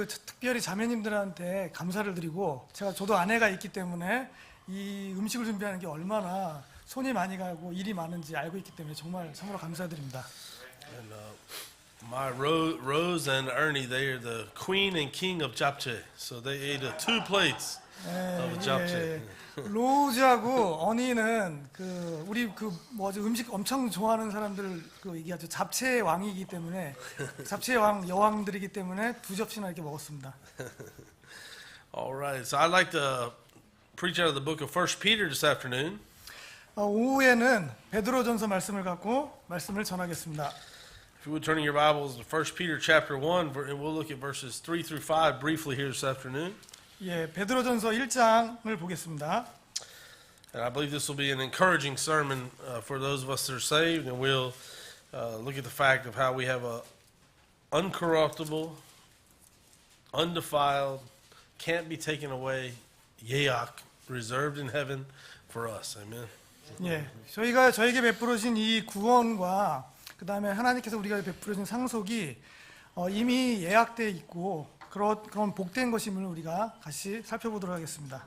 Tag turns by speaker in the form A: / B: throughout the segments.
A: 특별히 자매님들한테 감사를 드리고 저도 아내가 있기 때문에 이 음식을 준비하는 게 얼마나 손이 많이 가고 일이 많은지 알고 있기 때문에 정말 참으로 감사드립니다.
B: And my Rose and Ernie, they are the queen and king of japchae. So they ate 2 plates of japchae.
A: 로즈하고 어니는 우리 음식 엄청 좋아하는 사람들 얘기하죠. 잡채의 왕이기 때문에 잡채의 여왕들이기 때문에 2접시나 이렇게 먹었습니다.
B: All right. So I'd like to preach out of the book of 1 Peter this afternoon.
A: 오후에는 베드로전서 말씀을 갖고 말씀을 전하겠습니다.
B: If you would turn in your Bibles to 1 Peter chapter 1, and we'll look at verses 3 through 5 briefly here this afternoon.
A: 예, 베드로전서 1장을 보겠습니다.
B: And I believe this will be an encouraging sermon for those of us that are saved, and we'll look at the fact of how we have a uncorruptible, undefiled, can't be taken away, yeach, reserved in heaven for us. Amen.
A: 예, 저에게 베풀어진 이 구원과 그 다음에 하나님께서 우리가 베풀어진 상속이 이미 예약되어 있고 그런 복된 것임을 우리가 같이 살펴보도록 하겠습니다.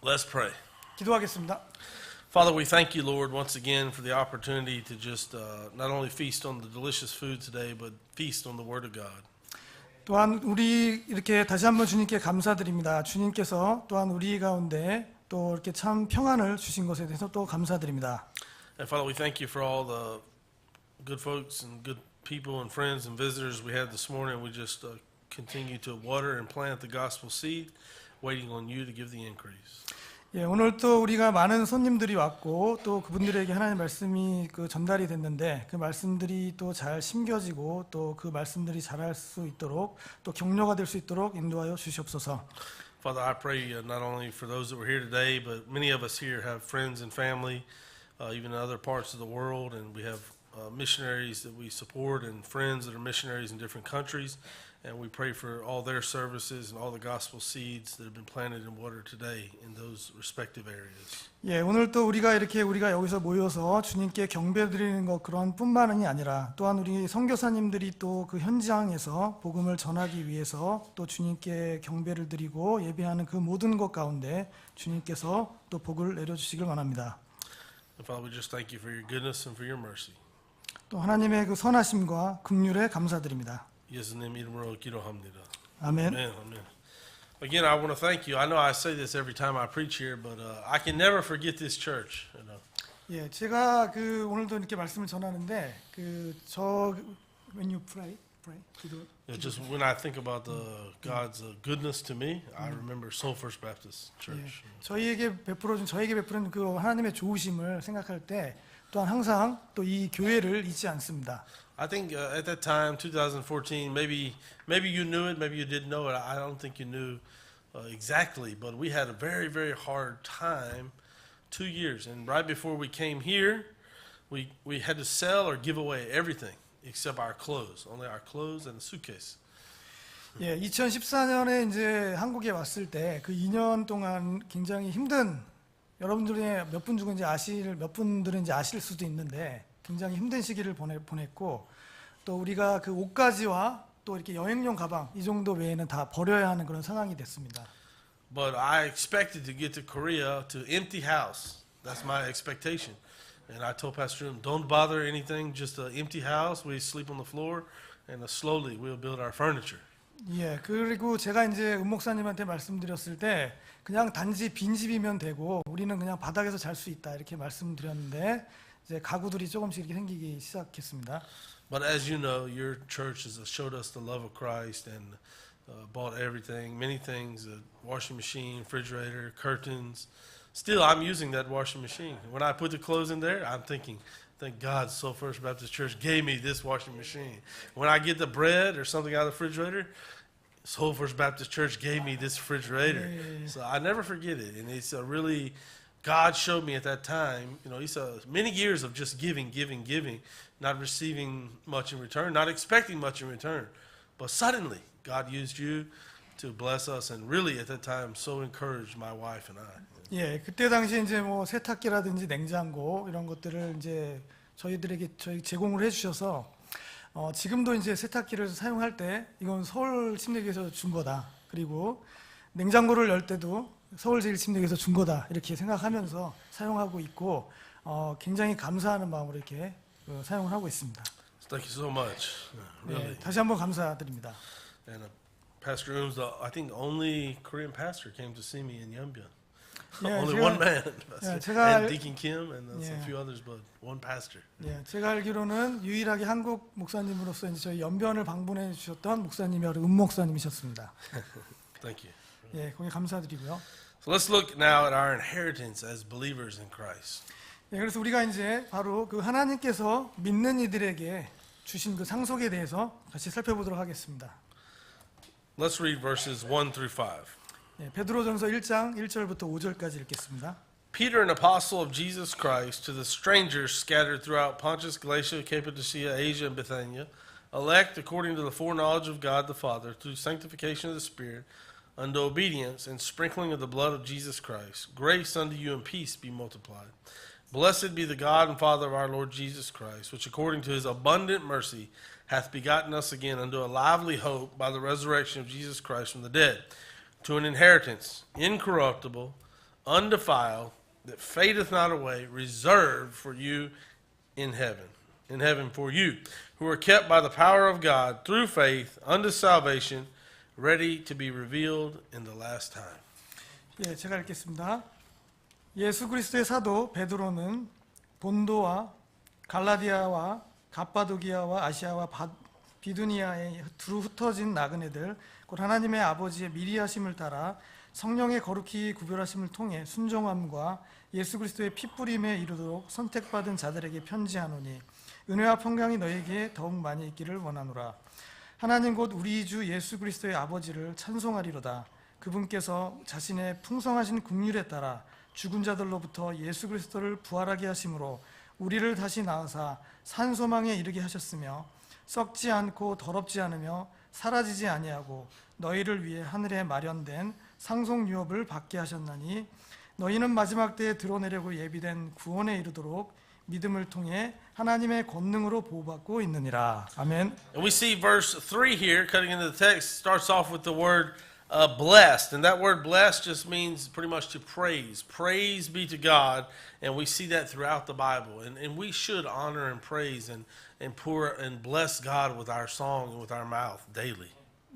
B: Let's pray.
A: 기도하겠습니다.
B: Father, we thank you, Lord, once again for the opportunity to just not only feast on the delicious food today, but feast on the Word of God.
A: 또한 우리 이렇게 다시 한번 주님께 감사드립니다. 주님께서 또한 우리 가운데 또 이렇게 참 평안을 주신 것에 대해서 또 감사드립니다.
B: And Father, we thank you for all the good folks and good people and friends and visitors we had this morning. We just continue to water and plant the gospel seed, waiting on you to give the increase.
A: 예, 오늘 또 우리가 많은 손님들이 왔고 또 그분들에게 하나님의 말씀이 전달이 됐는데 그 말씀들이 또 잘 심겨지고 또 그 말씀들이 자랄 수 있도록 또 격려가 될 수 있도록 인도하여 주시옵소서.
B: Father, I pray not only for those that were here today, but many of us here have friends and family, even in other parts of the world, and we have missionaries that we support and friends that are missionaries in different countries. And we pray for all their services and all the gospel seeds that have been planted in water today in those respective areas.
A: 예, 오늘 또 우리가 여기서 모여서 주님께 경배드리는 것 그런 뿐만이 아니라 또한 우리 선교사님들이 또 그 현장에서 복음을 전하기 위해서 또 주님께 경배를 드리고 예배하는 그 모든 것 가운데 주님께서 또 복을 내려주시길 원합니다.
B: And Father, we just thank you for your goodness and for your mercy.
A: 또 하나님의 그 선하심과 긍휼에 감사드립니다.
B: 예수님 이름으로 기도합니다.
A: 아멘.
B: Amen. Amen. Again, I want to thank you. I know I say this every time I preach here, but I can never forget this church. You know.
A: 예, 제가 오늘도 이렇게 말씀을 전하는데 when you pray, 기도.
B: Just when I think about God's goodness to me, I remember Soul First Baptist Church.
A: 예, 저에게 베풀어준 그 하나님의 좋으심을 생각할 때 또한 항상 또 이 교회를 잊지 않습니다.
B: I think at that time, 2014, maybe you knew it, maybe you didn't know it. I don't think you knew exactly, but we had a very, very hard time 2 years. And right before we came here, we had to sell or give away everything except our clothes, only our clothes and the suitcase.
A: 예, 2014년에 이제 한국에 왔을 때 그 2년 동안 굉장히 힘든 여러분들의 몇 분들은 이제 아실 수도 있는데 굉장히 힘든 시기를 보냈고 또 우리가 그 옷가지와 또 이렇게 여행용 가방 이 정도 외에는 다 버려야 하는 그런 상황이 됐습니다.
B: But I expected to get to Korea to empty house. That's my expectation. And I told Pastor Jim, don't bother anything, just an empty house. We sleep on the floor, and slowly we'll build our furniture.
A: 예, 그리고 제가 이제 목사님한테 말씀드렸을 때 그냥 단지 빈집이면 되고 우리는 그냥 바닥에서 잘 수 있다 이렇게 말씀드렸는데 이제 가구들이 조금씩 이렇게 생기기 시작했습니다.
B: But as you know, your church has showed us the love of Christ and bought everything, many things, a washing machine, refrigerator, curtains. Still, I'm using that washing machine. When I put the clothes in there, I'm thinking, thank God Soul First Baptist Church gave me this washing machine. When I get the bread or something out of the refrigerator, Soul First Baptist Church gave me this refrigerator. So I never forget it. And it's a really, God showed me at that time, you know, He saw many years of just giving, not receiving much in return, not expecting much in return. But suddenly, God used you to bless us and really at that time so encouraged my wife and I.
A: 예, 그때 당시 이제 뭐 세탁기라든지 냉장고 이런 것들을 이제 저희 제공을 해주셔서 지금도 이제 세탁기를 사용할 때 이건 서울침례교에서 준 거다. 그리고 냉장고를 열 때도 서울제일침례교에서 준 거다. 이렇게 생각하면서 사용하고 있고 굉장히 감사하는 마음으로 이렇게 사용을 하고 있습니다.
B: Thank you so much. Really.
A: 네, 다시 한번 감사드립니다.
B: And Pastor Eun's the, I think, only Korean pastor came to see me in Yeonbyeon.
A: Yeah,
B: only
A: 제가-
B: one man.
A: yeah, 제가-
B: and Deacon Kim and a
A: Yeah.
B: few others, but one pastor.
A: 예, 제가 알기로는 유일하게 한국 목사님으로서 이제 저희 연변을 방문해 주셨던 목사님이 바로 은 목사님이셨습니다.
B: Thank you.
A: 예, 거기 감사드리고요.
B: So let's look now at our inheritance as believers in Christ.
A: 예, 그래서 우리가 이제 바로 그 하나님께서 믿는 이들에게 주신 그 상속에 대해서 같이 살펴보도록 하겠습니다.
B: Let's read verses 1 through 5.
A: 예, 베드로전서 1장 1절부터 5절까지 읽겠습니다.
B: Peter, an apostle of Jesus Christ, to the strangers scattered throughout Pontus, Galatia, Cappadocia, Asia, and Bithynia, elect according to the foreknowledge of God the Father, through sanctification of the Spirit, unto obedience and sprinkling of the blood of Jesus Christ. Grace unto you and peace be multiplied. Blessed be the God and Father of our Lord Jesus Christ, which according to his abundant mercy hath begotten us again unto a lively hope by the resurrection of Jesus Christ from the dead, to an inheritance incorruptible, undefiled, that fadeth not away, reserved for you in heaven for you, who are kept by the power of God through faith unto salvation, ready to be revealed in the last time.
A: 예, 제가 읽겠습니다. 예수 그리스도의 사도 베드로는 본도와 갈라디아와 갑바도기아와 아시아와 비두니아에 두루 흩어진 나그네들 곧 하나님의 아버지의 미리 하심을 따라 성령의 거룩히 구별하심을 통해 순종함과 예수 그리스도의 핏부림에 이르도록 선택받은 자들에게 편지하노니 은혜와 평강이 너에게 더욱 많이 있기를 원하노라. 하나님 곧 우리 주 예수 그리스도의 아버지를 찬송하리로다. 그분께서 자신의 풍성하신 긍휼에 따라 죽은 자들로부터 예수 그리스도를 부활하게 하심으로 우리를 다시 낳으사 산 소망에 이르게 하셨으며 썩지 않고 더럽지 않으며 사라지지 아니하고 너희를 위해 하늘에 마련된 상속 유업을 받게 하셨나니 너희는 마지막 때에 드러내려고 예비된 구원에 이르도록 믿음을 통해 하나님의 권능으로 보호받고 있느니라. 아멘.
B: And we see verse 3 here, cutting into the text, starts off with the word blessed. And that word blessed just means pretty much to praise. Praise be to God. And we see that throughout the Bible. And we should honor and praise and pour and bless God with our song and with our mouth daily.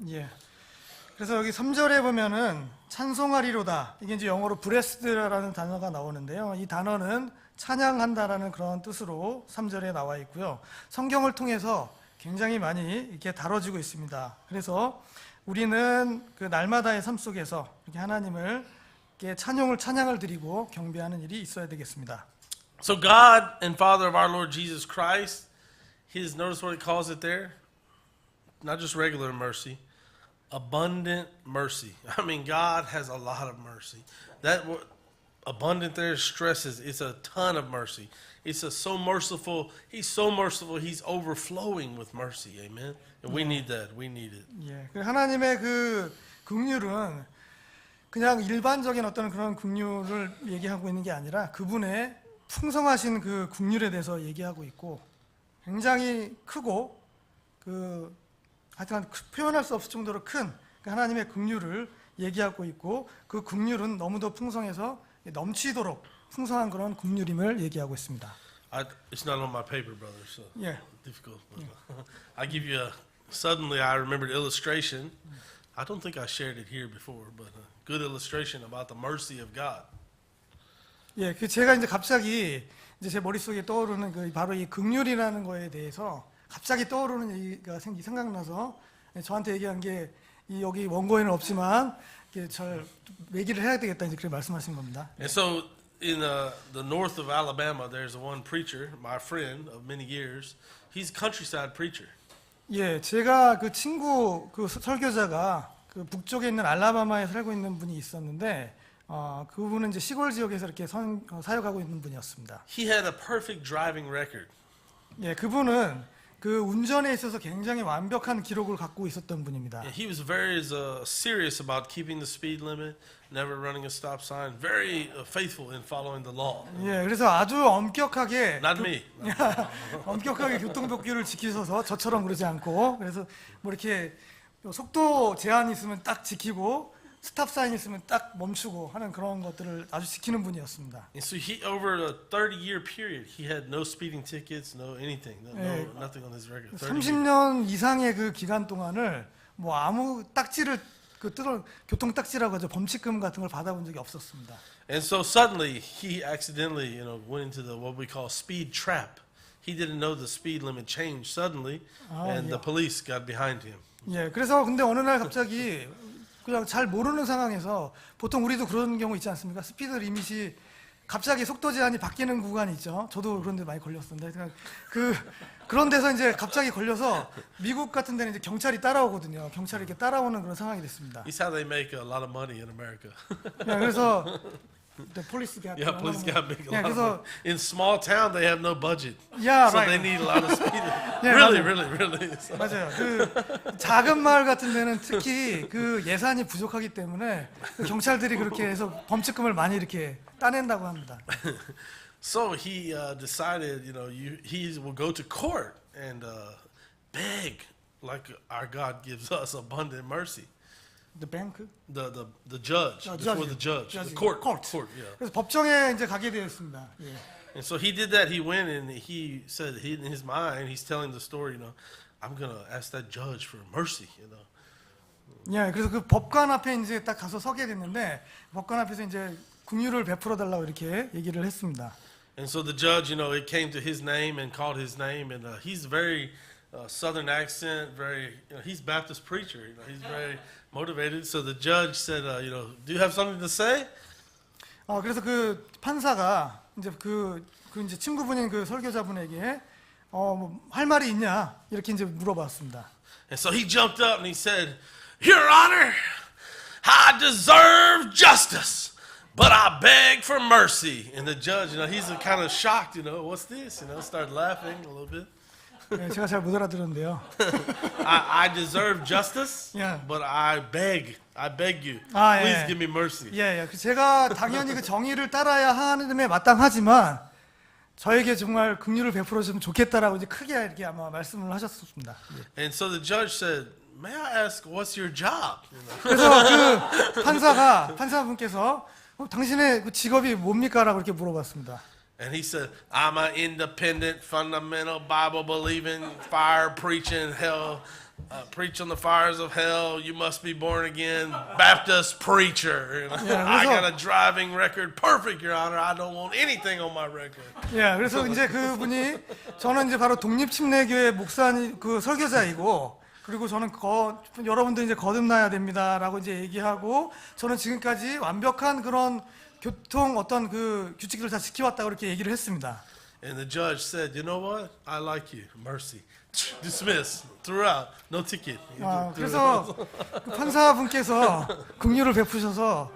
A: 예. 그래서 여기 3절에 보면은 찬송하리로다. 이게 이제 영어로 브레스드라는 단어가 나오는데요. 이 단어는 찬양한다라는 그런 뜻으로 3절에 나와 있고요. 성경을 통해서 굉장히 많이 이렇게 다뤄지고 있습니다. 그래서 우리는 그 날마다의 삶 속에서 이렇게 하나님을 이렇게 찬양을 드리고 경배하는 일이 있어야 되겠습니다.
B: So God and Father of our Lord Jesus Christ, His, notice what it calls it there? Not just regular mercy, abundant mercy. I mean, God has a lot of mercy. That word, abundant there stresses it's a ton of mercy. It's so merciful. He's so merciful. He's overflowing with mercy. Amen. And we need that. We need it.
A: 예, 그 하나님의 그 긍휼은 그냥 일반적인 어떤 그런 긍휼을 얘기하고 있는 게 아니라 그분의 풍성하신 그 긍휼에 대해서 얘기하고 있고 굉장히 크고 그 하여튼 표현할 수 없을 정도로 큰 그 하나님의 긍휼을 얘기하고 있고 그 긍휼은 너무도 풍성해서 넘치도록 풍성한 그런 긍휼임을 얘기하고 있습니다.
B: It's not on my paper, brother. So
A: 예.
B: difficult. I give you suddenly I remembered illustration. I don't think I shared it here before, but a good illustration about the mercy of God.
A: 예, 그 제가 이제 갑자기 이제 제 머릿속에 떠오르는 그 바로 이 긍휼이라는 거에 대해서 갑자기 떠오르는 얘기가 생각나서 저한테 얘기한 게 이 여기 원고에는 없지만 이렇게 잘 얘기를 해야 되겠다 이제 그렇게 말씀하신 겁니다.
B: And so in the north of Alabama, there's one preacher, my friend of many years. He's a countryside preacher.
A: 예, 제가 그 친구 그 설교자가 그 북쪽에 있는 알라바마에 살고 있는 분이 있었는데 그분은 이제 시골 지역에서 이렇게 사역하고 있는 분이었습니다.
B: He had a perfect driving record.
A: 예, 그분은 그 운전에 있어서 굉장히 완벽한 기록을 갖고 있었던 분입니다.
B: And he was very serious about keeping the speed limit, never running a stop sign, very faithful in following the law.
A: 예, 그래서 아주 엄격하게
B: Not me.
A: 엄격하게 교통법규를 지키셔서 저처럼 그러지 않고 그래서 뭐 이렇게 속도 제한이 있으면 딱 지키고 스탑 사인 있으면 딱 멈추고 하는 그런 것들을 아주 지키는 분이었습니다.
B: And so he, over a 30-year period, he had no speeding tickets, no anything, nothing on his record. 30 years.
A: 30년 이상의 그 기간 동안을 뭐 아무 딱지를 교통 딱지라고 하죠. 범칙금 같은 걸 받아본 적이 없었습니다.
B: And so suddenly he accidentally, went into the what we call speed trap. He didn't know the speed limit changed suddenly, and the police got behind him.
A: 예, 그래서 근데 어느 날 갑자기 그냥 잘 모르는 상황에서 보통 우리도 그런 경우 있지 않습니까? 스피드 리밋이 갑자기 속도 제한이 바뀌는 구간이 있죠. 저도 그런 데 많이 걸렸었는데 그런 데서 이제 갑자기 걸려서 미국 같은 데는 이제 경찰이 따라오거든요. 경찰이 이렇게 따라오는 그런 상황이 됐습니다.
B: It's how they make a lot of money in America.
A: 예, 그래서 police got
B: Yeah, police got big.
A: 예, 그래서
B: In small town, they have no budget,
A: yeah,
B: so
A: right.
B: they need a lot of speed.
A: Yeah,
B: really. So-
A: 맞아요. 그 작은 마을 같은 데는 특히 그 예산이 부족하기 때문에 그 경찰들이 그렇게 해서 범칙금을 많이 이렇게 따낸다고 합니다.
B: So he decided, he will go to court and beg, like our God gives us abundant mercy.
A: The bank?
B: The judge, before the judge, the court, yeah.
A: 그래서 법정에 이제 가게 되었습니다. 예.
B: And so he did that. He went and he said, in his mind, he's telling the story, I'm gonna ask that judge for mercy,
A: 예, 그래서 그 법관 앞에 이제 딱 가서 서게 됐는데 법관 앞에서 이제 긍휼을 베풀어 달라고 이렇게 얘기를 했습니다.
B: And so the judge, it came to his name and called his name, and he's very southern accent, very, he's Baptist preacher, he's very motivated. So the judge said, do you have something to say?
A: 그래서 그 판사가 이제 그 이제 친구분인 그 설교자분에게 뭐 할 말이 있냐 이렇게 이제 물어봤습니다.
B: And so he jumped up and he said, Your Honor, I deserve justice, but I beg for mercy. And the judge, he's kind of shocked, what's this? Started laughing a little bit.
A: 네, 제가 잘 못 알아들었는데요.
B: I deserve justice,
A: Yeah.
B: but I beg you,
A: 아,
B: please
A: 예.
B: give me mercy.
A: 예, 제가 당연히 그 정의를 따라야 하는 데 마땅하지만 저에게 정말 긍휼을 베풀어 주면 좋겠다라고 이제 크게 이렇게 아마 말씀을 하셨습니다. 예.
B: And so the judge said, May I ask, what's your job?
A: 그래서 그 판사분께서 당신의 그 직업이 뭡니까라고 이렇게 물어봤습니다.
B: And he said, I'm an independent, fundamental, Bible-believing, fire-preaching, preach on the fires of hell. You must be born again, Baptist preacher. I got a driving record, perfect, Your Honor. I don't want anything on my record.
A: 예, 그래서 이제 그분이 저는 이제 바로 독립침례교회 목사님 그 설교자이고 그리고 저는 여러분들 이제 거듭나야 됩니다라고 이제 얘기하고 저는 지금까지 완벽한 그런 교통 어떤 그 규칙들을 다 지켜왔다고 이렇게 얘기를 했습니다.
B: And the judge said, You know what? I like you. Mercy. Dismiss. Threw out. No ticket.
A: 그래서 그 판사분께서 긍휼을 베푸셔서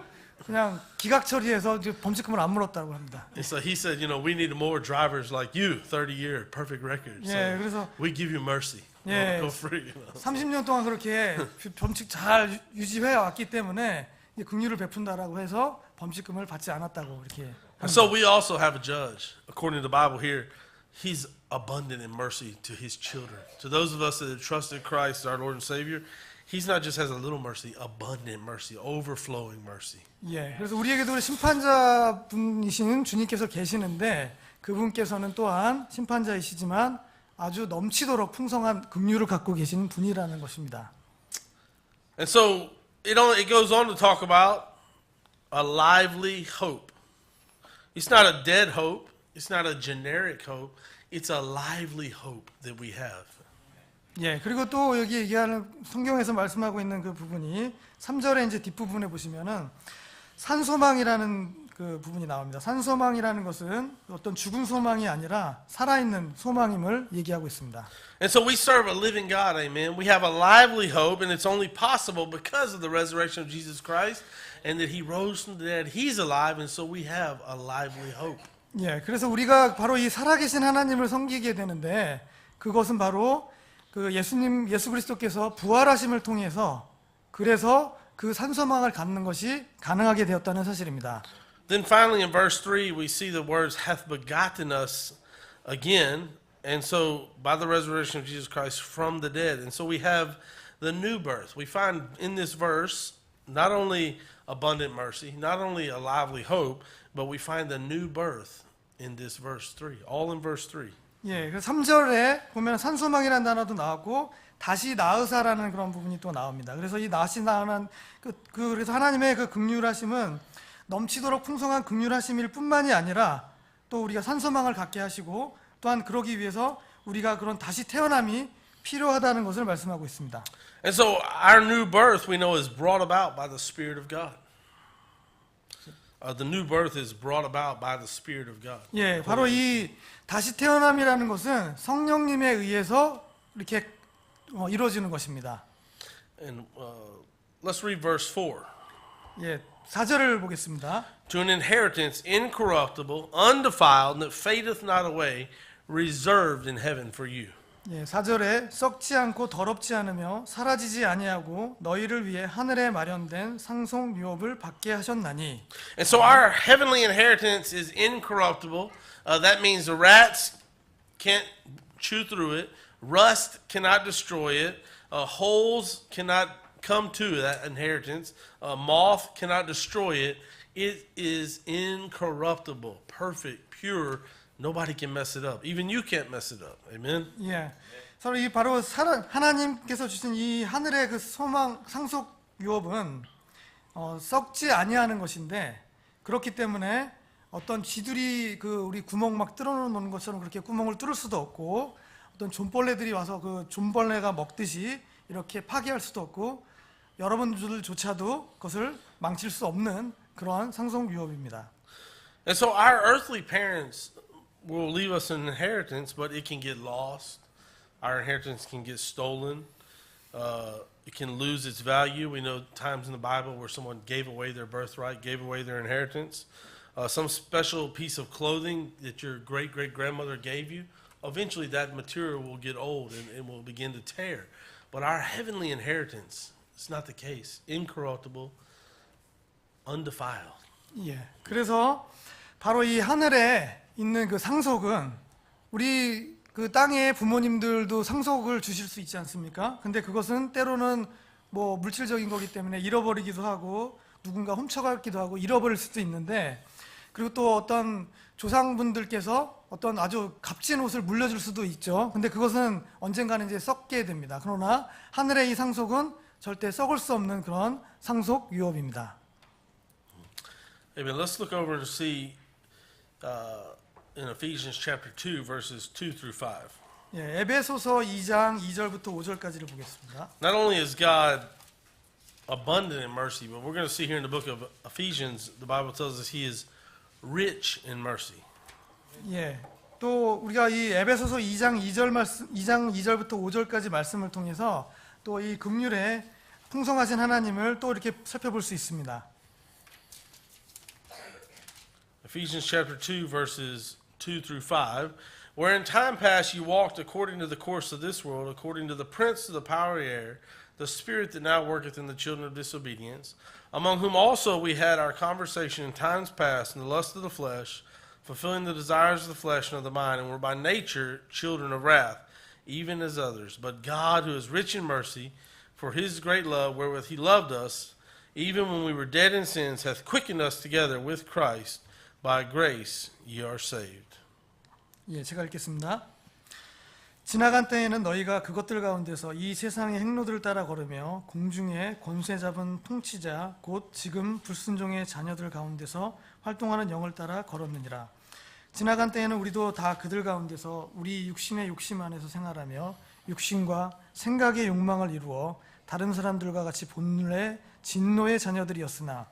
A: 그냥 기각 처리해서 이제 범칙금을 안 물었다고 합니다.
B: And so he said, We need more drivers like you, 30-year, perfect record. So
A: 예, 그래서
B: we give you mercy.
A: 예,
B: Go free.
A: 30년 동안 그렇게 범칙 잘 유지해 왔기 때문에 이제 긍휼을 베푼다라고 해서 범칙금을 받지 않았다고 이렇게.
B: And so we also have a judge. According to the Bible here, he's abundant in mercy to his children. To those of us that have trusted Christ, our Lord and Savior, he's not just has a little mercy, abundant mercy, overflowing mercy.
A: 예, 그래서 우리에게도 심판자분이신 주님께서 계시는데 그분께서는 또한 심판자이시지만 아주 넘치도록 풍성한 긍휼을 갖고 계신 분이라는 것입니다.
B: And so it goes on to talk about a lively hope. It's not a dead hope. It's not a generic hope. It's a lively hope that we have.
A: 예, 그리고 또 여기 얘기하는 성경에서 말씀하고 있는 그 부분이 3절에 이제 뒷부분에 보시면은 산소망이라는 그 부분이 나옵니다. 산소망이라는 것은 어떤 죽은 소망이 아니라 살아있는 소망임을 얘기하고 있습니다.
B: And so we serve a living God, amen. We have a lively hope, and it's only possible because of the resurrection of Jesus Christ and that he rose from the dead. He's alive, and so we have a lively hope.
A: 예, 그래서 우리가 바로 이 살아계신 하나님을 섬기게 되는데 그것은 바로 그 예수 그리스도께서 부활하심을 통해서 그래서 그 산소망을 갖는 것이 가능하게 되었다는 사실입니다.
B: Then finally in verse 3 we see the words hath begotten us again, and so by the resurrection of Jesus Christ from the dead. And so we have the new birth. We find in this verse not only abundant mercy, not only a lively hope, but we find the new birth in this verse 3. All in verse 3.
A: 예, 그 3절에 보면 산소망이라는 단어도 나오고 다시 나으사라는 그런 부분이 또 나옵니다. 그래서 이 다시 나으는 그래서 하나님의 그 긍휼하심은 넘치도록 풍성한 긍휼하심일 뿐만이 아니라 또 우리가 산소망을 갖게 하시고 또한 그러기 위해서 우리가 그런 다시 태어남이 필요하다는 것을 말씀하고 있습니다.
B: And so our new birth we know is brought about by the Spirit of God. The new birth is brought about by the Spirit of God.
A: 예, 바로 이 다시 태어남이라는 것은 성령님에 의해서 이렇게 이루어지는 것입니다.
B: And let's read verse 4.
A: 예, 4절을 보겠습니다.
B: To an inheritance incorruptible, undefiled, that fadeth not away, reserved in heaven for you.
A: 예, 4절에 썩지 않고 더럽지 않으며 사라지지 아니하고 너희를 위해 하늘에 마련된 상속 유업을 받게 하셨나니.
B: And so our heavenly inheritance is incorruptible. That means the rats can't chew through it. Rust cannot destroy it. Holes cannot come to that inheritance. Moth cannot destroy it. It is incorruptible, perfect, pure. Nobody can mess it up. Even you can't mess it up. Amen?
A: 예, 서로 이 바로 하나님께서 주신 이 하늘의 그 소망 상속 유업은 썩지 아니하는 것인데 그렇기 때문에 어떤 쥐들이 그 우리 구멍 막 뚫어놓는 것처럼 그렇게 구멍을 뚫을 수도 없고 어떤 존벌레들이 와서 그 존벌레가 먹듯이 이렇게 파괴할 수도 없고 여러분들조차도 그것을 망칠 수 없는 그러한 상속 유업입니다.
B: And so our earthly parents will leave us an inheritance, but it can get lost. Our inheritance can get stolen. It can lose its value. We know times in the Bible where someone gave away their birthright, gave away their inheritance. Some special piece of clothing that your great-great-grandmother gave you, eventually that material will get old and will begin to tear. But our heavenly inheritance, it's not the case. Incorruptible, undefiled.
A: 예, 그래서 바로 이 하늘에 있는 그 상속은 우리 그 땅의 부모님들도 상속을 주실 수 있지 않습니까? 근데 그것은 때로는 뭐 물질적인 거기 때문에 잃어버리기도 하고 누군가 훔쳐가기도 하고 잃어버릴 수도 있는데 그리고 또 어떤 조상분들께서 어떤 아주 값진 옷을 물려줄 수도 있죠. 근데 그것은 언젠가는 이제 썩게 됩니다. 그러나 하늘의 이 상속은 절대 썩을 수 없는 그런 상속 유업입니다.
B: Amen. Let's look over to see in Ephesians chapter 2, verses 2 through 5.
A: 예, 에베소서 2장 2절부터 5절까지를 보겠습니다.
B: Not only is God abundant in mercy, but we're going to see here in the book of Ephesians, the Bible tells us He is rich in mercy.
A: 예, 또 우리가 이 에베소서 2장 2절부터 5절까지 말씀을 통해서 또 이 긍휼에 풍성하신 하나님을 또 이렇게 살펴볼 수 있습니다.
B: Ephesians chapter 2, verses 2 through 5. Where in time past you walked according to the course of this world, according to the prince of the power of the air, the spirit that now worketh in the children of disobedience, among whom also we had our conversation in times past in the lust of the flesh, fulfilling the desires of the flesh and of the mind, and were by nature children of wrath, even as others. But God, who is rich in mercy, for his great love wherewith he loved us, even when we were dead in sins, hath quickened us together with Christ. By grace ye are saved.
A: 예, 제가 읽겠습니다. 지나간 때에는 너희가 그것들 가운데서 이 세상의 행로들을 따라 걸으며 공중에 권세 잡은 통치자 곧 지금 불순종의 자녀들 가운데서 활동하는 영을 따라 걸었느니라. 지나간 때에는 우리도 다 그들 가운데서 우리 육신의 욕심 안에서 생활하며 육신과 생각의 욕망을 이루어 다른 사람들과 같이 본래 진노의 자녀들이었으나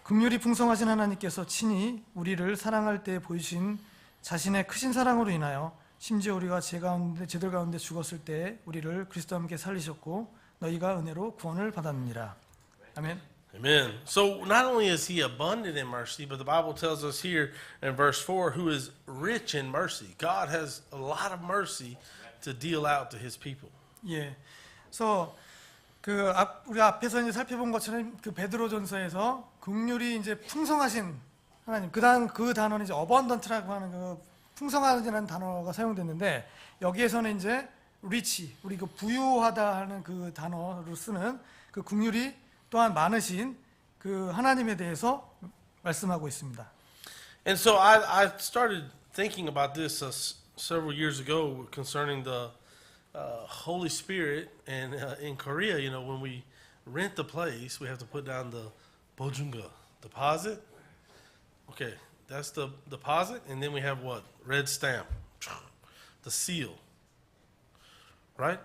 A: 긍휼이 풍성하신 하나님께서 친히 우리를 사랑할 때 보이신 자신의 크신 사랑으로 인하여 심지어 우리가 제들 가운데 죽었을 때 우리를 그리스도와 함께 살리셨고 너희가 은혜로 구원을 받았느니라. 아멘.
B: Amen. So not only is he abundant in mercy, but the Bible tells us here in verse 4, who is rich in mercy. God has a lot of mercy to deal out to his people.
A: 예. 그래서 우리 앞에서 이제 살펴본 것처럼 그 베드로전서에서 긍휼이 이제 풍성하신 하나님, 그 단어는 이제 abundant라고 하는 그 풍성하다는 단어가 사용됐는데, 여기에서는 이제 rich, 우리 그 부유하다 하는 그 단어로 쓰는 그 긍휼이 또한 많으신 그 하나님에 대해서 말씀하고 있습니다.
B: And so I started thinking about this several years ago concerning the Holy Spirit. And in Korea, you know, when we rent the place, we have to put down the bojunga, deposit. Okay, that's the deposit. And then we have what? Red stamp, the seal. Right?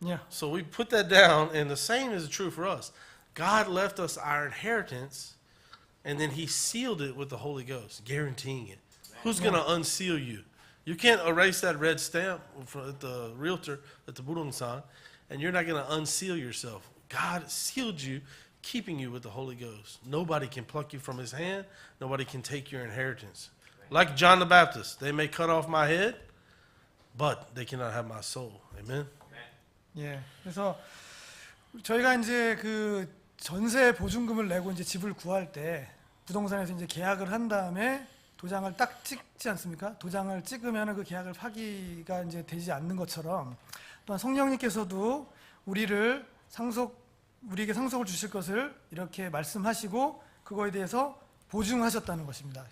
A: 예.
B: So we put that down, and the same is true for us. God left us our inheritance, and then he sealed it with the Holy Ghost, guaranteeing it. Who's going to unseal you? You can't erase that red stamp at the realtor, at the Burungsan, and you're not going to unseal yourself. God sealed you, keeping you with the Holy Ghost. Nobody can pluck you from his hand. Nobody can take your inheritance. Like John the Baptist, they may cut off my head, but they cannot have my soul. Amen?
A: 예. 그래서 저희가 이제 그 전세 보증금을 내고 이제 집을 구할 때 부동산에서 이제 계약을 한 다음에 도장을 딱 찍지 않습니까? 도장을 찍으면 그 계약을 파기가 이제 되지 않는 것처럼, 또한 성령님께서도 우리에게 상속을 주실 것을 이렇게 말씀하시고 그거에 대해서 보증하셨다는 것입니다.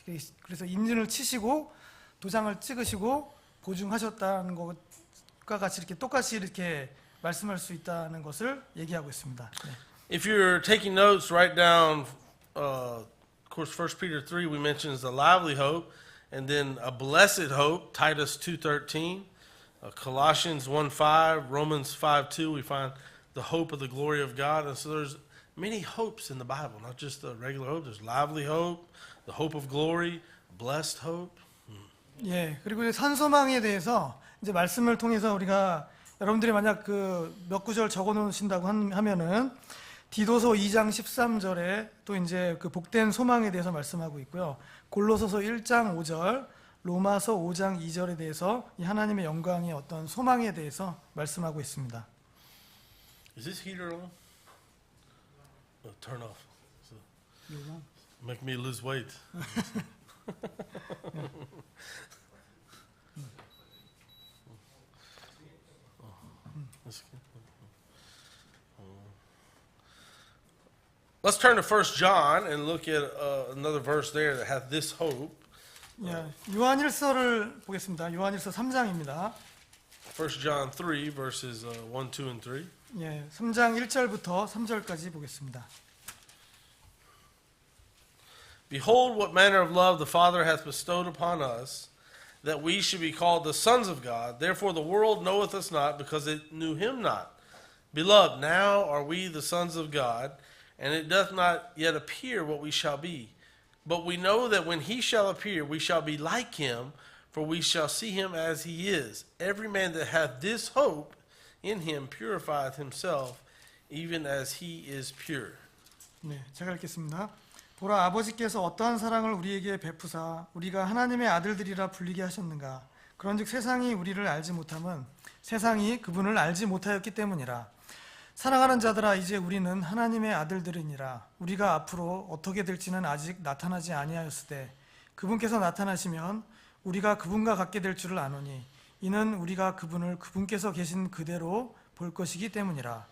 A: 그래서 인증을 치시고 도장을 찍으시고 보증하셨다는 것과 같이 똑같이 이렇게 말씀할 수 있다는 것을 얘기하고 있습니다. 네.
B: If you're taking notes, write down, of course, 1 Peter 3, we mentioned is a lively hope, and then a blessed hope, Titus 2:13, Colossians 1:5, Romans 5:2, we find the hope of the glory of God. And so there's many hopes in the Bible, not just the regular hope. There's lively hope, the hope of glory, blessed hope.
A: 예, 그리고 이제 산소망에 대해서 이제 말씀을 통해서 우리가 여러분들이 만약 그 몇 구절 적어 놓으신다고 하면은 디도서 2장 13절에 또 이제 그 복된 소망에 대해서 말씀하고 있고요. 골로새서 1장 5절, 로마서 5장 2절에 대해서 이 하나님의 영광의 어떤 소망에 대해서 말씀하고 있습니다.
B: Is this heater on? Oh, turn off. So, make me lose weight. Let's turn to 1 John and look at another verse there that has this hope.
A: 예, 요한일서를 보겠습니다. 요한일서 3장입니다.
B: 1 John 3 verses 1, 2, and 3.
A: 예, 3장 1절부터 3절까지 보겠습니다.
B: Behold, what manner of love the Father hath bestowed upon us, that we should be called the sons of God. Therefore the world knoweth us not, because it knew him not. Beloved, now are we the sons of God, and it doth not yet appear what we shall be. But we know that when he shall appear, we shall be like him, for we shall see him as he is. Every man that hath this hope in him purifieth himself, even as he is pure.
A: 네, 제가 읽겠습니다. 보라, 아버지께서 어떠한 사랑을 우리에게 베푸사 우리가 하나님의 아들들이라 불리게 하셨는가. 그런즉 세상이 우리를 알지 못함은 세상이 그분을 알지 못하였기 때문이라. 사랑하는 자들아, 이제 우리는 하나님의 아들들이니라. 우리가 앞으로 어떻게 될지는 아직 나타나지 아니하였으되 그분께서 나타나시면 우리가 그분과 같게 될 줄을 아노니 이는 우리가 그분을 그분께서 계신 그대로 볼 것이기 때문이라.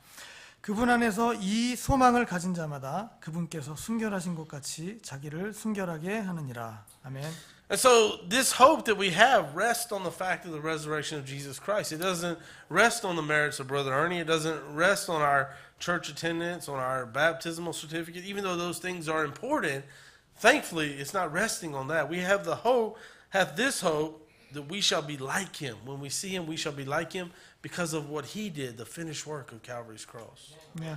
A: 그분 안에서 이 소망을 가진 자마다 그분께서 순결하신 것 같이 자기를 순결하게 하느니라. 아멘.
B: And so this hope that we have rests on the fact of the resurrection of Jesus Christ. It doesn't rest on the merits of Brother Ernie. It doesn't rest on our church attendance, on our baptismal certificate. Even though those things are important, thankfully it's not resting on that. We have the hope, have this hope that we shall be like him. When we see him, we shall be like him because of what he did, the finished work of Calvary's cross.
A: 네.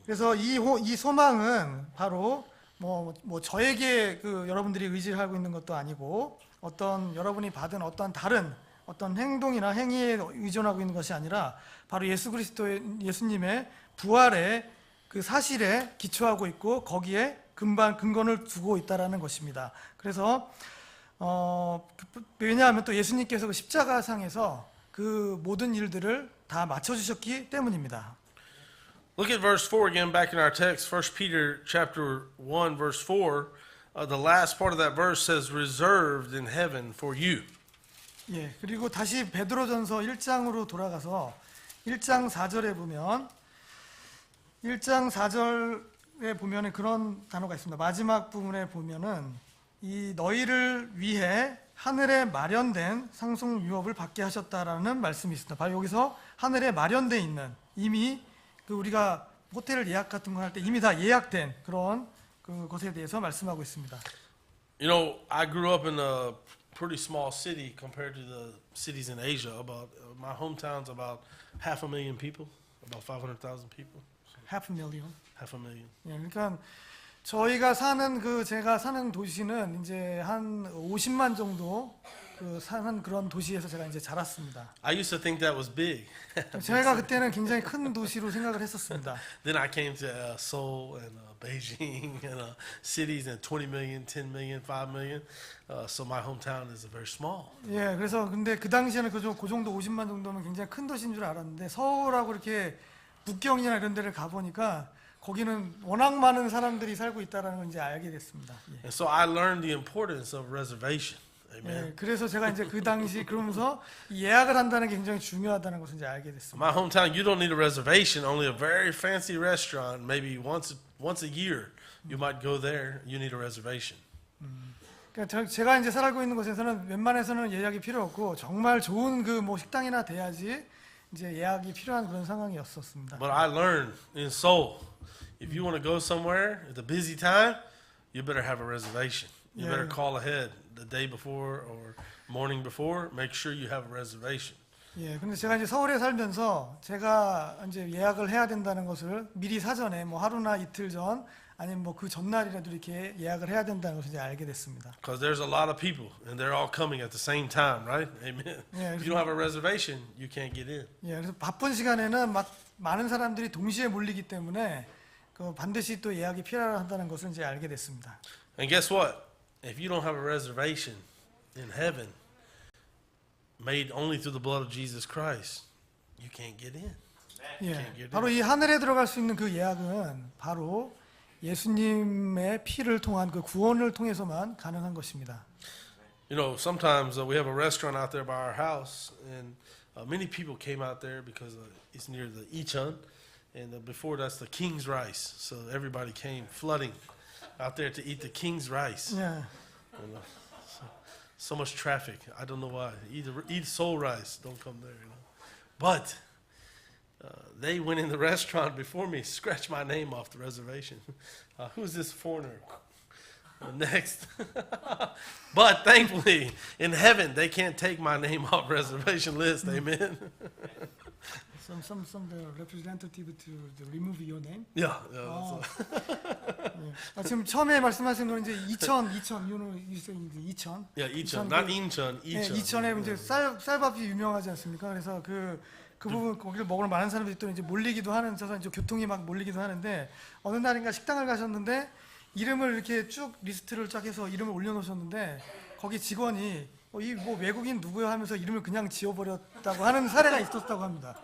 A: 그래서 이 소망은 바로 뭐 저에게 그 여러분들이 의지를 하고 있는 것도 아니고 어떤 여러분이 받은 어떤 다른 어떤 행동이나 행위에 의존하고 있는 것이 아니라 바로 예수님의 부활의 그 사실에 기초하고 있고 거기에 근거를 두고 있다라는 것입니다. 그래서 왜냐하면 또 예수님께서 그 십자가상에서 그 모든 일들을 다 맞춰주셨기 때문입니다.
B: Look at verse 4 again back in our text, 1 Peter chapter 1 verse 4. The last part of that verse says reserved in heaven for you.
A: 예, 그리고 다시 베드로전서 1장으로 돌아가서 1장 4절에 보면 1장 4절에 보면은 그런 단어가 있습니다. 마지막 부분에 보면은 이 너희를 위해 하늘에 마련된 상속 유업을 받게 하셨다라는 말씀이 있습니다. 바로 여기서 하늘에 마련돼 있는 이미 그 우리가 호텔 예약 같은 거 할 때 이미 다 예약된 그런 그것에 대해서 말씀하고 있습니다.
B: You know, I grew up in a pretty small city compared to the cities in Asia. About my hometown's about 500,000 people, about 500,000 people.
A: Half a million.
B: 500,000.
A: 예, 그러니까 제가 사는 도시는 이제 한 50만 정도 사는 그런 도시에서 제가 이제 자랐습니다.
B: I used to think that was big.
A: 제가 그때는 굉장히 큰 도시로 생각을 했었습니다.
B: Then I came to Seoul and Beijing and cities and 20 million, 10 million, 5 million. So my hometown is very small.
A: 예, 그래서 근데 그 당시에는 그 정도 50만 정도면 굉장히 큰 도시인 줄 알았는데 서울하고 이렇게 북경이나 이런 데를 가 보니까 거기는 워낙 많은 사람들이 살고 있다라는 걸 이제 알게 됐습니다. 예.
B: And so I learned the importance of reservation. Amen.
A: 예, 그래서 제가 이제 그 당시 그러면서 예약을 한다는 게 굉장히 중요하다는 것을 이제 알게 됐습니다.
B: My hometown, you don't need a reservation. Only a very fancy restaurant, maybe once a year, you might go there. You need a reservation.
A: 그러니까 제가 이제 살고 있는 곳에서는 웬만해서는 예약이 필요 없고 정말 좋은 그 뭐 식당이나 돼야지 이제 예약이 필요한 그런 상황이었었습니다.
B: But I learned in Seoul, if you want to go somewhere at a busy time, you better have a reservation. You better call ahead the day before or morning before. Make sure you have a reservation.
A: 예, 근데 제가 이제 서울에 살면서 제가 이제 예약을 해야 된다는 것을 미리 사전에 뭐 하루나 이틀 전 아니면 뭐 그 전날이라도 이렇게 예약을 해야 된다는 것을 이제 알게 됐습니다.
B: Because there's a lot of people and they're all coming at the same time, right? Amen.
A: Yeah,
B: If you don't have a reservation, you can't get in.
A: 예, 그래서 바쁜 시간에는 막 많은 사람들이 동시에 몰리기 때문에 그 반드시 또 예약이 필요하다는 것을 이제 알게 됐습니다.
B: And guess what? If you don't have a reservation in heaven, made only through the blood of Jesus Christ, you can't get in.
A: 예, 바로 이 하늘에 들어갈 수 있는 그 예약은 바로 예수님의 피를 통한 그 구원을 통해서만 가능한 것입니다.
B: You know, sometimes we have a restaurant out there by our house, and many people came out there because it's near the Icheon, and before that's the King's Rice, so everybody came flooding out there to eat the King's Rice.
A: 예,
B: You know, so much traffic. I don't know why. Eat Seoul rice. Don't come there. You know, but they went in the restaurant before me, scratched my name off the reservation. Who's this foreigner? Next. But thankfully, in heaven, they can't take my name off reservation list. Amen.
A: some the representative to remove your name.
B: Yeah.
A: 예. 지금 처음에 말씀하신 건 이제 이천, you say 이천.
B: Yeah, Icheon, not Incheon.
A: 예,
B: Icheon.
A: 이천에 이제 쌀밥이 유명하지 않습니까? 그래서 그 부분 거기를 먹으러 많은 사람들이 또 이제 몰리기도 하는, 저서 이제 교통이 막 몰리기도 하는데 어느 날인가 식당을 가셨는데 이름을 이렇게 쭉 리스트를 쫙 해서 이름을 올려놓으셨는데 거기 직원이 이 뭐 외국인 누구야 하면서 이름을 그냥 지워버렸다고 하는 사례가 있었다고 합니다.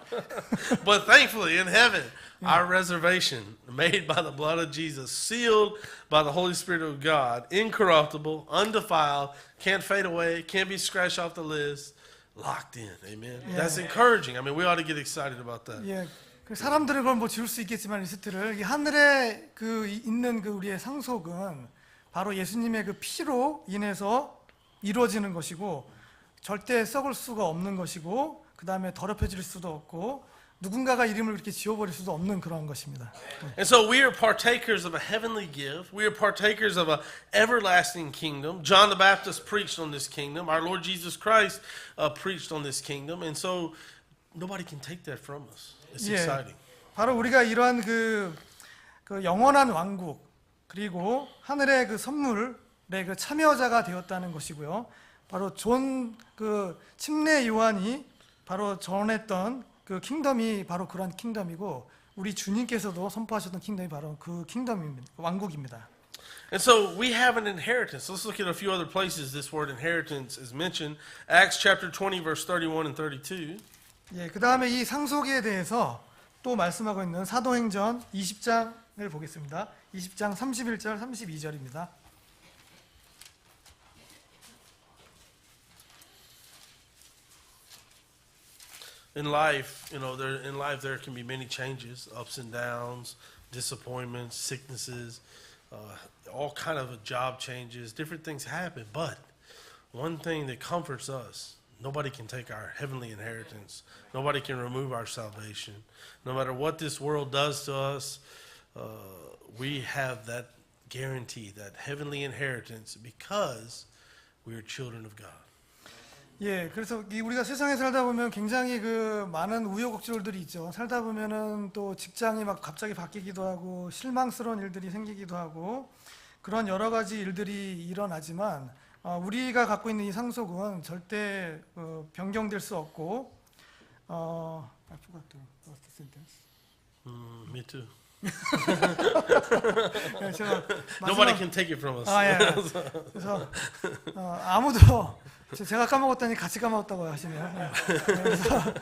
B: But thankfully, in heaven, our reservation made by the blood of Jesus, sealed by the Holy Spirit of God, incorruptible, undefiled, can't fade away, can't be scratched off the list, locked in. Amen.
A: Yeah.
B: That's encouraging. I mean, we ought to get excited about that.
A: 예, 그 사람들은 그걸 뭐 지울 수 있겠지만 리스트를 이 하늘에 그 있는 그 우리의 상속은 바로 예수님의 그 피로 인해서 이루어지는 것이고 절대 썩을 수가 없는 것이고 그 다음에 더럽혀질 수도 없고 누군가가 이름을 이렇게 지워버릴 수도 없는 그런 것입니다.
B: And so we are partakers of a heavenly gift. We are partakers of an everlasting kingdom. John the Baptist preached on this kingdom. Our Lord Jesus Christ preached on this kingdom. And so nobody can take that from us. It's
A: 예,
B: exciting.
A: 바로 우리가 이러한 그 영원한 왕국 그리고 하늘의 그 선물의 그 참여자가 되었다는 것이고요. 바로 그 침례 요한이 바로 전했던 그 킹덤이 바로 그런 킹덤이고 우리 주님께서도 선포하셨던 킹덤이 바로 그 킹덤입니다. 왕국입니다.
B: And so we have an inheritance. Let's look at a few other places this word inheritance is mentioned. Acts chapter 20, verse 31 and 32.
A: 예, 그 다음에 이 상속에 대해서 또 말씀하고 있는 사도행전 20장을 보겠습니다. 20장 31절, 32절입니다.
B: In life, in life there can be many changes, ups and downs, disappointments, sicknesses, all kind of job changes, different things happen. But one thing that comforts us, nobody can take our heavenly inheritance. Nobody can remove our salvation. No matter what this world does to us, we have that guarantee, that heavenly inheritance, because we are children of God.
A: 예, 그래서 우리가 세상에 살다 보면 굉장히 그 많은 우여곡절들이 있죠. 살다 보면은 또 직장이 막 갑자기 바뀌기도 하고 실망스러운 일들이 생기기도 하고 그런 여러 가지 일들이 일어나지만 우리가 갖고 있는 이 상속은 절대 변경될 수 없고 I forgot to what's the sentence.
B: Me too.
A: 예, 제가
B: Nobody
A: 마지막-
B: can take it from us.
A: 예. 그래서 아무도 제가 까먹었다니 같이 까먹었다고 하시네요. 예. 그래서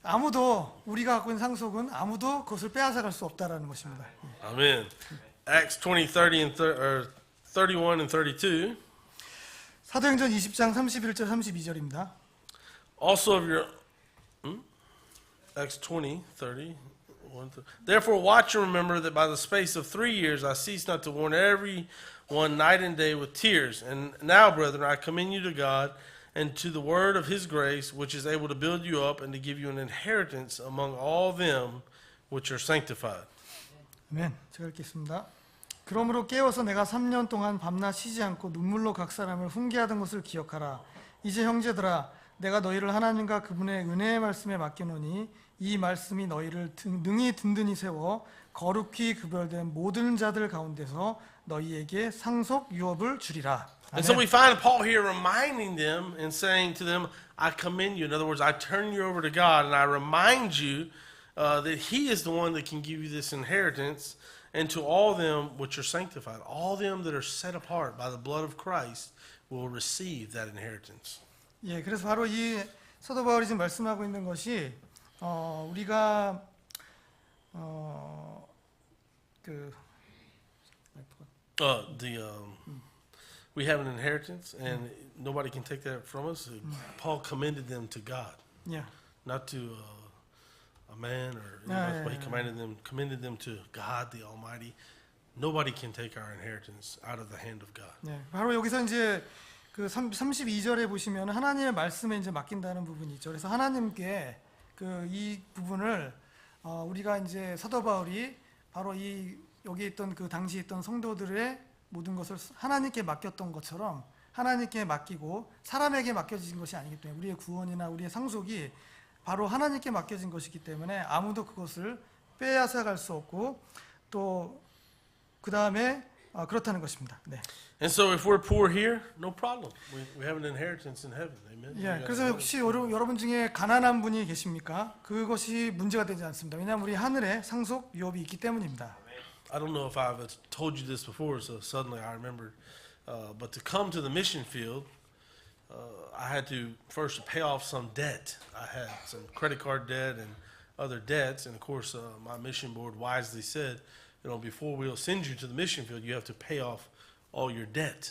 A: 아무도 우리가 갖고 있는 상속은 아무도 그것을 빼앗아갈 수 없다라는 것입니다.
B: Amen. Acts 20, 30 and 31 and 32.
A: 사도행전 20장 31절 32절입니다.
B: Also of your Acts 20, 30. Therefore watch and remember that by the space of 3 years I cease not to warn every one night and day with tears. And now, brethren, I commend you to God and to the word of his grace, which is able to build you up and to give you an inheritance among all them which are sanctified.
A: 아멘. 제가 읽겠습니다. 그러므로 깨워서 내가 3년 동안 밤낮 쉬지 않고 눈물로 각 사람을 훈계하던 것을 기억하라. 이제 형제들아, 내가 너희를 하나님과 그분의 은혜의 말씀에 맡겨놓으니 이 말씀이 너희를 능히 든든히 세워 거룩히 구별된 모든 자들 가운데서 너희에게 상속 유업을 주리라.
B: And so we find Paul here reminding them and saying to them, I commend you. In other words, I turn you over to God and I remind you that he is the one that can give you this inheritance, and to all them which are sanctified, all them that are set apart by the blood of Christ will receive that inheritance.
A: 예, 그래서 바로 이 사도 바울이 지금 말씀하고 있는 것이 우리가
B: We have an inheritance, and nobody can take that from us. Paul commended them to God,
A: 예,
B: not to a man or anybody, but he
A: yeah.
B: commended them to God the Almighty. Nobody can take our inheritance out of the hand of God.
A: 예, 바로 여기서 이제 그 32절에 보시면 하나님의 말씀에 이제 맡긴다는 부분이 있죠. 그래서 하나님께 이 부분을 우리가 이제 사도 바울이 바로 이 여기 있던 그 당시 있던 성도들의 모든 것을 하나님께 맡겼던 것처럼 하나님께 맡기고 사람에게 맡겨진 것이 아니기 때문에 우리의 구원이나 우리의 상속이 바로 하나님께 맡겨진 것이기 때문에 아무도 그것을 빼앗아갈 수 없고 또 그 다음에 그렇다는 것입니다. 네.
B: And so if we're poor here, no problem. We have an inheritance in heaven. Amen.
A: 예, 그래서 혹시 여러분 중에 가난한 분이 계십니까? 그것이 문제가 되지 않습니다. 왜냐하면 우리 하늘에 상속 유업이 있기 때문입니다.
B: I don't know if I've told you this before, so suddenly I remembered. But to come to the mission field, I had to first pay off some debt. I had some credit card debt and other debts, and of course, my mission board wisely said, before we'll send you to the mission field, you have to pay off all your debt.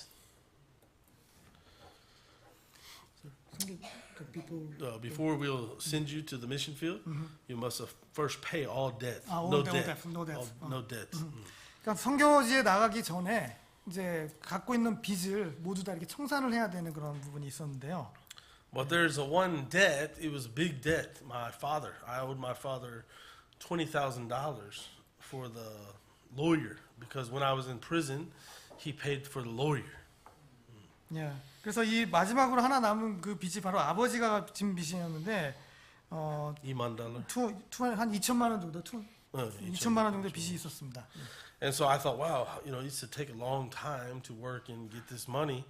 B: Before we'll send you to the mission field, you must first pay all debt. No debt. No debt.
A: 그러니까 선교지에 나가기 전에 이제 갖고 있는 빚을 모두 다 이렇게 청산을 해야 되는 그런 부분이 있었는데요.
B: But there's a one debt. It was a big debt. I owed my father $20,000 for the lawyer because when I was in prison, he paid for the lawyer.
A: 예. 그래서 이 마지막으로 하나 남은 그 빚이 바로 아버지가 진 빚이었는데
B: $2만.
A: 한 2천만 원 정도, 2천만 원 정도 빚이 있었습니다.
B: And so I thought, wow, it used to take a long time to work and get this money.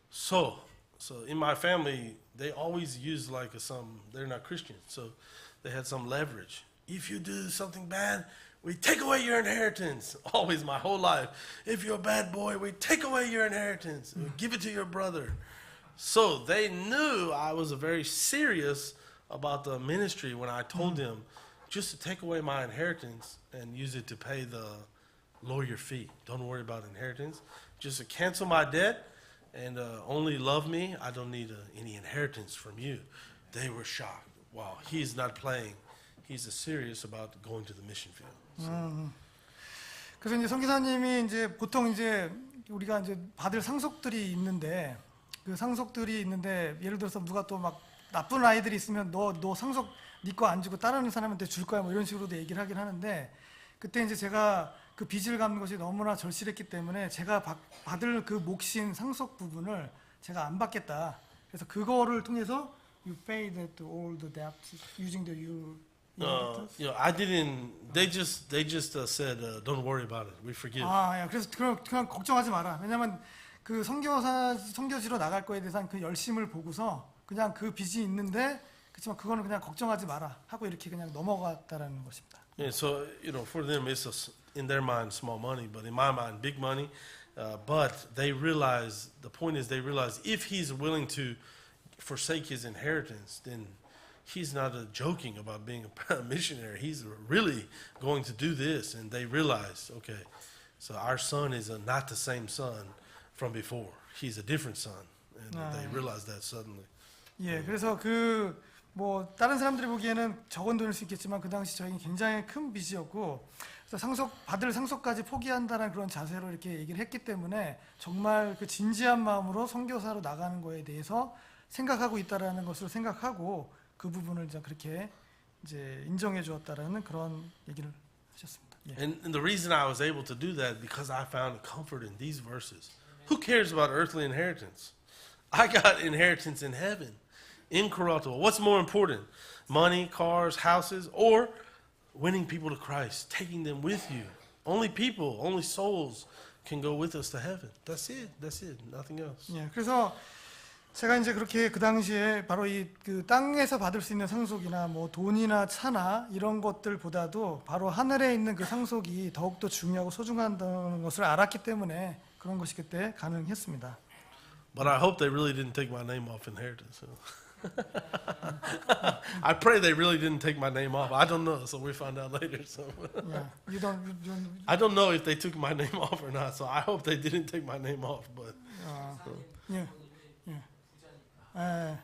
B: So in my family, they always use they're not Christian, so they had some leverage. If you do something bad, we take away your inheritance. Always my whole life. If you're a bad boy, we take away your inheritance. We give it to your brother. So they knew I was very serious about the ministry when I told them just to take away my inheritance and use it to pay the lawyer fee. Don't worry about inheritance. Just to cancel my debt and only love me. I don't need any inheritance from you. They were shocked. Wow, he's not playing. He's serious about going to the mission field. So.
A: 그래서 이제 선교사님이 이제 보통 이제 우리가 이제 받을 상속들이 있는데 그 상속들이 있는데 예를 들어서 누가 또 막 나쁜 아이들이 있으면 너 상속 네 거 안 주고 다른 사람한테 줄 거야 뭐 이런 식으로도 얘기를 하긴 하는데 그때 이제 제가 그 빚을 갚는 것이 너무나 절실했기 때문에 제가 받을 그 몫인 상속 부분을 제가 안 받겠다. 그래서 그거를 통해서 you pay that all the debts using the your inheritance.
B: I didn't. They just said, "Don't worry about it. We forgive."
A: 예, 그래서 그냥 걱정하지 마라. 왜냐면 그 선교지로 나갈 거에 대한 그 열심을 보고서 그냥 그 빚이 있는데 그렇지만 그거는 그냥 걱정하지 마라 하고 이렇게 그냥 넘어갔다라는 것입니다.
B: Yeah, so for them, it's in their mind small money, but in my mind, big money. But they realize the point is they realize if he's willing to forsake his inheritance, then he's not joking about being a missionary. He's really going to do this, and they realize, okay, so our son is not the same son from before. He's a different son, and they realize that suddenly.
A: 예, 그래서 뭐 다른 사람들이 보기에는 적은 돈일 수 있겠지만 그 당시 저에게 굉장히 큰 빚이었고 그래서 받을 상속까지 포기한다는 그런 자세로 이렇게 얘기를 했기 때문에 정말 그 진지한 마음으로 선교사로 나가는 거에 대해서 생각하고 있다라는 것을 생각하고 그 부분을 이제 그렇게 이제 인정해 주었다라는 그런 얘기를 하셨습니다. 예.
B: And the reason I was able to do that because I found comfort in these verses. Who cares about earthly inheritance? I got inheritance in heaven. Incorruptible. What's more important? Money, cars, houses, or winning people to Christ, taking them with you. Only people, only souls can go with us to heaven. That's it. Nothing else.
A: 예, 그래서 제가 이제 그렇게 그 당시에 바로 그 땅에서 받을 수 있는 상속이나 뭐 돈이나 차나 이런 것들보다도 바로 하늘에 있는 그 상속이 더욱더 중요하고 소중하다는 것을 알았기 때문에 그런 것이 그때 가능했습니다.
B: But I hope they really didn't take my name off inheritance. I pray they really didn't take my name off. I don't know, so we'll find out later. So
A: Yeah, you don't.
B: I don't know if they took my name off or not. So I hope they didn't take my name off. But
A: 예, 예.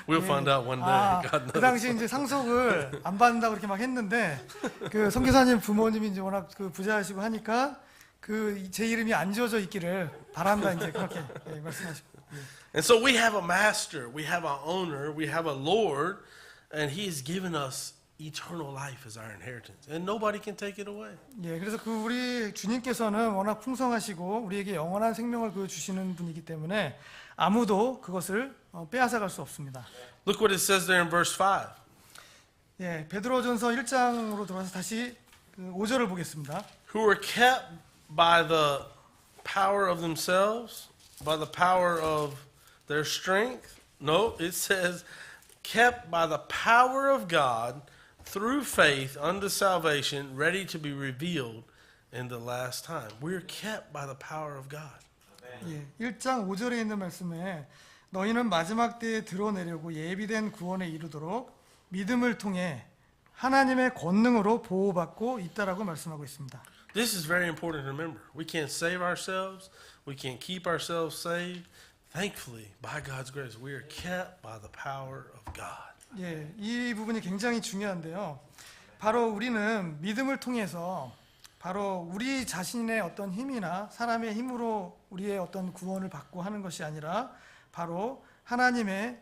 B: we'll find out one day. God knows.
A: 그 당시 이제 상속을 안 받는다고 그렇게 막 했는데 그 선교사님 부모님이 이제 워낙 그 부자시고 하니까 그 제 이름이 안 지어져 있기를 바란다 이제 그렇게 말씀하시고.
B: And so we have a master, we have an owner, we have a Lord, and He has given us eternal life as our inheritance, and nobody can take it away.
A: 예, 그래서 그 우리 주님께서는 워낙 풍성하시고 우리에게 영원한 생명을 그 주시는 분이기 때문에 아무도 그것을 빼앗아갈 수 없습니다.
B: Look what it says there in verse 5.
A: 예, 베드로전서 1장으로 돌아서 다시 그 5절을 보겠습니다.
B: Who are kept by the power of themselves, by the power of their strength. No, it says, kept by the power of God through faith unto salvation, ready to be revealed in the last time. We're kept by the power of God.
A: 예, 1장 5절에 있는 말씀에 너희는 마지막 때에 드러내려고 예비된 구원에 이르도록 믿음을 통해 하나님의 권능으로 보호받고 있다라고 말씀하고 있습니다.
B: This is very important to remember. We can't save ourselves. We can't keep ourselves saved. Thankfully, by God's grace, we are kept by the power of God.
A: 예, 이 부분이 굉장히 중요한데요. 바로 우리는 믿음을 통해서 바로 우리 자신의 어떤 힘이나 사람의 힘으로 우리의 어떤 구원을 받고 하는 것이 아니라 바로 하나님을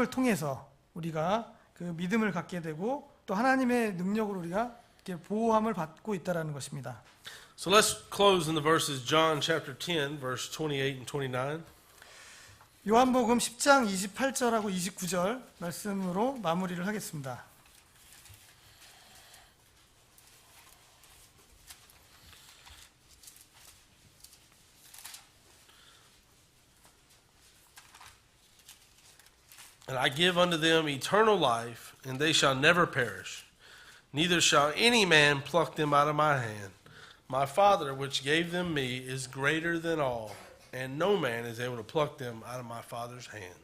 A: 통해서 우리가 그 믿음을 갖게 되고 또 하나님의 능력으로 우리가 이렇게 보호함을 받고 있다라는 것입니다.
B: So let's close in the verses John chapter 10 verse 28 and 29.
A: 요한복음 10장 28절하고 29절 말씀으로 마무리를 하겠습니다.
B: And I give unto them eternal life, and they shall never perish, neither shall any man pluck them out of my hand. My Father, which gave them me, is greater than all, and no man is able to pluck them out of my Father's hand.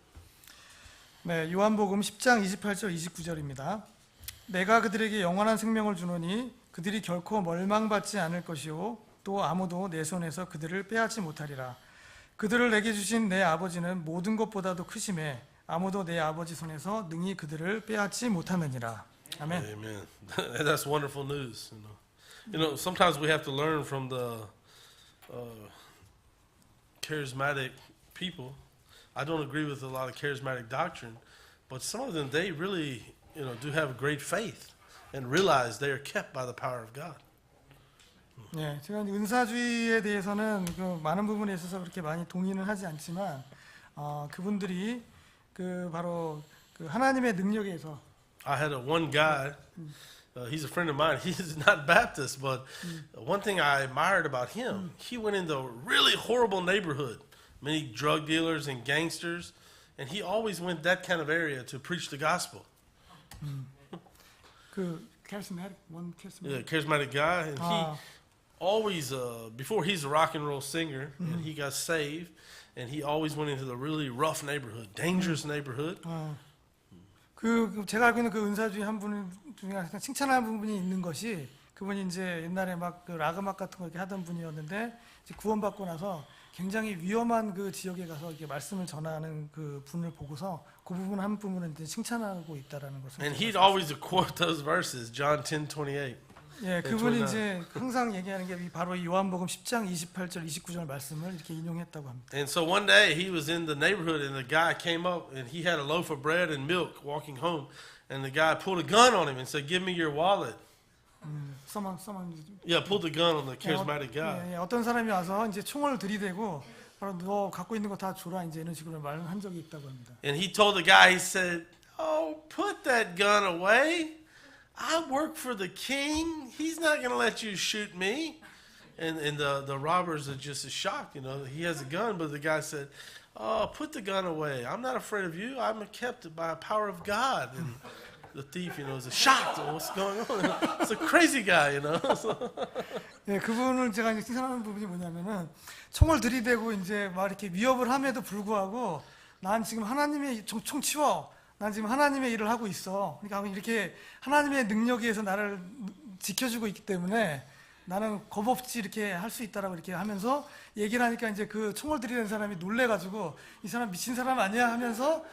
A: 네, 요한복음 10장 28절 29절입니다. 내가 그들에게 영원한 생명을 주노니 그들이 결코 멸망받지 않을 것이요 또 아무도 내 손에서 그들을 빼앗지 못하리라. 그들을 내게 주신 내 아버지는 모든 것보다도 크심에 아무도 내 아버지 손에서 능히 그들을 빼앗지 못하느니라. 아멘.
B: Amen. That's wonderful news. You know, sometimes we have to learn from the charismatic people. I don't agree with a lot of charismatic doctrine, but some of them, they really, do have great faith and realize they are kept by the power of God.
A: 네, 제가 은사주의에 대해서는 그 많은 부분에 있어서 그렇게 많이 동의는 하지 않지만 그분들이 그 바로 그 하나님의 능력에서
B: I had one guy, he's a friend of mine. He's not Baptist, but one thing I admired about him, he went into a really horrible neighborhood, many drug dealers and gangsters, and he always went that kind of area to preach the gospel.
A: 그 charismatic one
B: Yeah,
A: charismatic
B: charismatic guy, and he
A: Ah.
B: always, before he's a rock and roll singer, and he got saved, and he always went into the really rough neighborhood, dangerous neighborhood.
A: 그 제가 알고 있는 그 은사주의 한 분 중에 항상 칭찬하는 부분이 있는 것이 그분이 이제 옛날에 막 그 락 음악 같은 거 이렇게 하던 분이었는데 이제 구원받고 나서 굉장히 위험한 그 지역에 가서 이렇게 말씀을 전하는 그 분을 보고서 그 부분 한 부분을 이제 칭찬하고 있다라는 것을.
B: And he'd always quote those verses, John 10:28.
A: 예, 그분이 이제 항상 얘기하는 게 바로 이 요한복음 10장 28절 29절 말씀을 이렇게 인용했다고 합니다.
B: And so one day he was in the neighborhood, and the guy came up, and he had a loaf of bread and milk walking home, and the guy pulled a gun on him and said, "Give me your wallet."
A: 써만
B: Yeah, pulled the gun on the charismatic guy.
A: 예, 어떤 사람이 와서 이제 총을 들이대고 바로 너 갖고 있는 거 다 줘라 이제 이런 식으로 말을 한 적이 있다고 합니다.
B: And he told the guy, he said, "Oh, put that gun away. I work for the king. He's not going to let you shoot me." And the robbers are just as shocked, He has a gun, but the guy said, "Oh, put the gun away. I'm not afraid of you. I'm kept by the power of God." And the thief, is shocked. What's going on? It's a crazy guy,
A: 예, 그분을 제가 이제 칭찬하는 부분이 뭐냐면은 총을 들이대고 이제 막 이렇게 위협을 함에도 불구하고 난 지금 하나님의 총 치워. 난 지금 하나님의 일을 하고 있어. 그러니까 이렇게 하나님의 능력에 의해서 나를 지켜주고 있기 때문에 나는 겁 없이 이렇게 할 수 있다라고 이렇게 하면서 얘기를 하니까 이제 그 총을 들이대는 사람이 놀래가지고 이 사람 미친 사람 아니야 하면서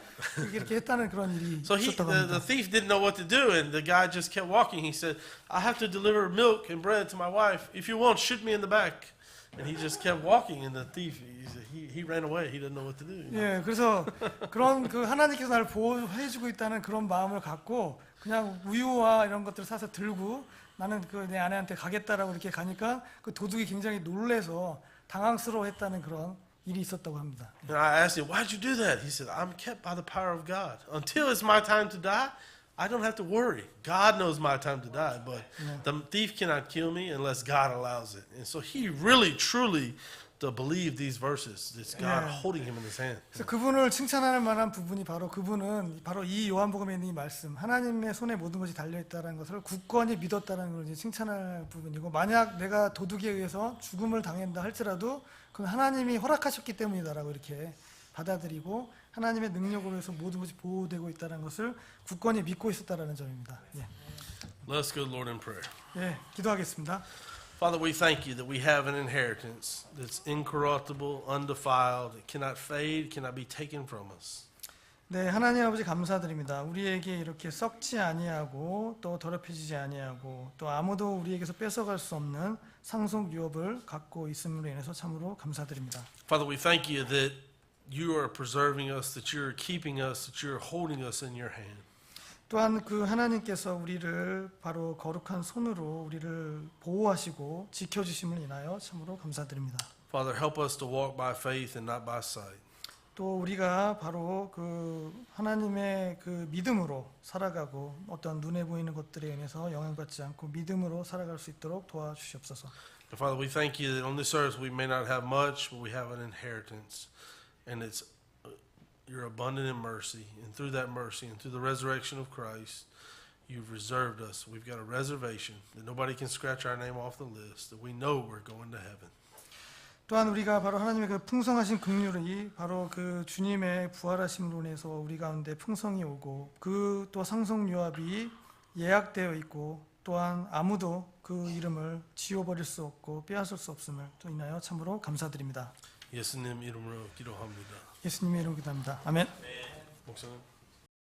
A: 이렇게 했다는 그런 일이
B: So
A: 있었다고
B: the
A: 합니다.
B: thief didn't know what to do, and the guy just kept walking. He said, "I have to deliver milk and bread to my wife. If you won't, shoot me in the back." And he just kept walking, and the thief, he ran away. He didn't know what to do.
A: 예, 그래서 그런 그 하나님께서 나를 보호해주고 있다는 그런 마음을 갖고 그냥 우유와 이런 것들을 사서 들고 나는 그 내 아내한테 가겠다라고 이렇게 가니까 그 도둑이 굉장히 놀래서 당황스러워했다는 그런 일이 있었다고 합니다.
B: And I asked him, "Why'd you do that?" He said, "I'm kept by the power of God. Until it's my time to die, I don't have to worry. God knows my time to die, but the thief cannot kill me unless God allows it." And so he really, truly believed these verses. It's God holding him in his hand.
A: 그래서 그분을 칭찬할 만한 부분이 그분은 바로 이 요한복음에 있는 이 말씀, 하나님의 손에 모든 것이 달려 있다는 것을 굳건히 믿었다는 걸 이제 칭찬할 부분이고, 만약 내가 도둑에 의해서 죽음을 당한다 할지라도 그건 하나님이 허락하셨기 때문이다라고 이렇게 받아들이고 하나님의 능력으로 해서 모든 것이 보호되고 있다는 것을 굳건히 믿고 있었다라는 점입니다. 예,
B: Let's go, Lord, in prayer.
A: 예, 기도하겠습니다.
B: Father, we thank you that we have an inheritance that's incorruptible, undefiled, it cannot fade, cannot be taken from us.
A: 네, 하나님 아버지 감사드립니다. 우리에게 이렇게 썩지 아니하고 또 더럽혀지지 아니하고 또 아무도 우리에게서 뺏어갈 수 없는 상속 유업을 갖고 있음으로 인해서 참으로 감사드립니다.
B: Father, we thank you that you are preserving us, that you're keeping us, that you're holding us in your hand.
A: 또한 그 하나님께서 우리를 바로 거룩한 손으로 우리를 보호하시고 지켜주심을 인하여 참으로 감사드립니다.
B: Father, help us to walk by faith and not by sight.
A: 또 우리가 바로 그 하나님의 그 믿음으로 살아가고 어떤 눈에 보이는 것들에 인해서 영향받지 않고 믿음으로 살아갈 수 있도록 도와주시옵소서.
B: And Father, we thank you that on this earth we may not have much, but we have an inheritance. And it's you're abundant in mercy, and through that mercy and through the resurrection of Christ, you've reserved us. We've got a reservation that nobody can scratch our name off the list, that we know we're going to heaven.
A: 또한 우리가 바로 하나님의 그 풍성하신 긍휼이 바로 그 주님의 부활하심으로 인해서 우리 가운데 풍성이 오고 그 또 상속유압이 예약되어 있고 또한 아무도 그 이름을 지워버릴 수 없고 빼앗을 수 없음을 또 인하여 참으로 감사드립니다.
B: 예수님 이름으로 기도합니다.
A: 예수님의 이름으로 기도합니다. 아멘.
B: 목사님.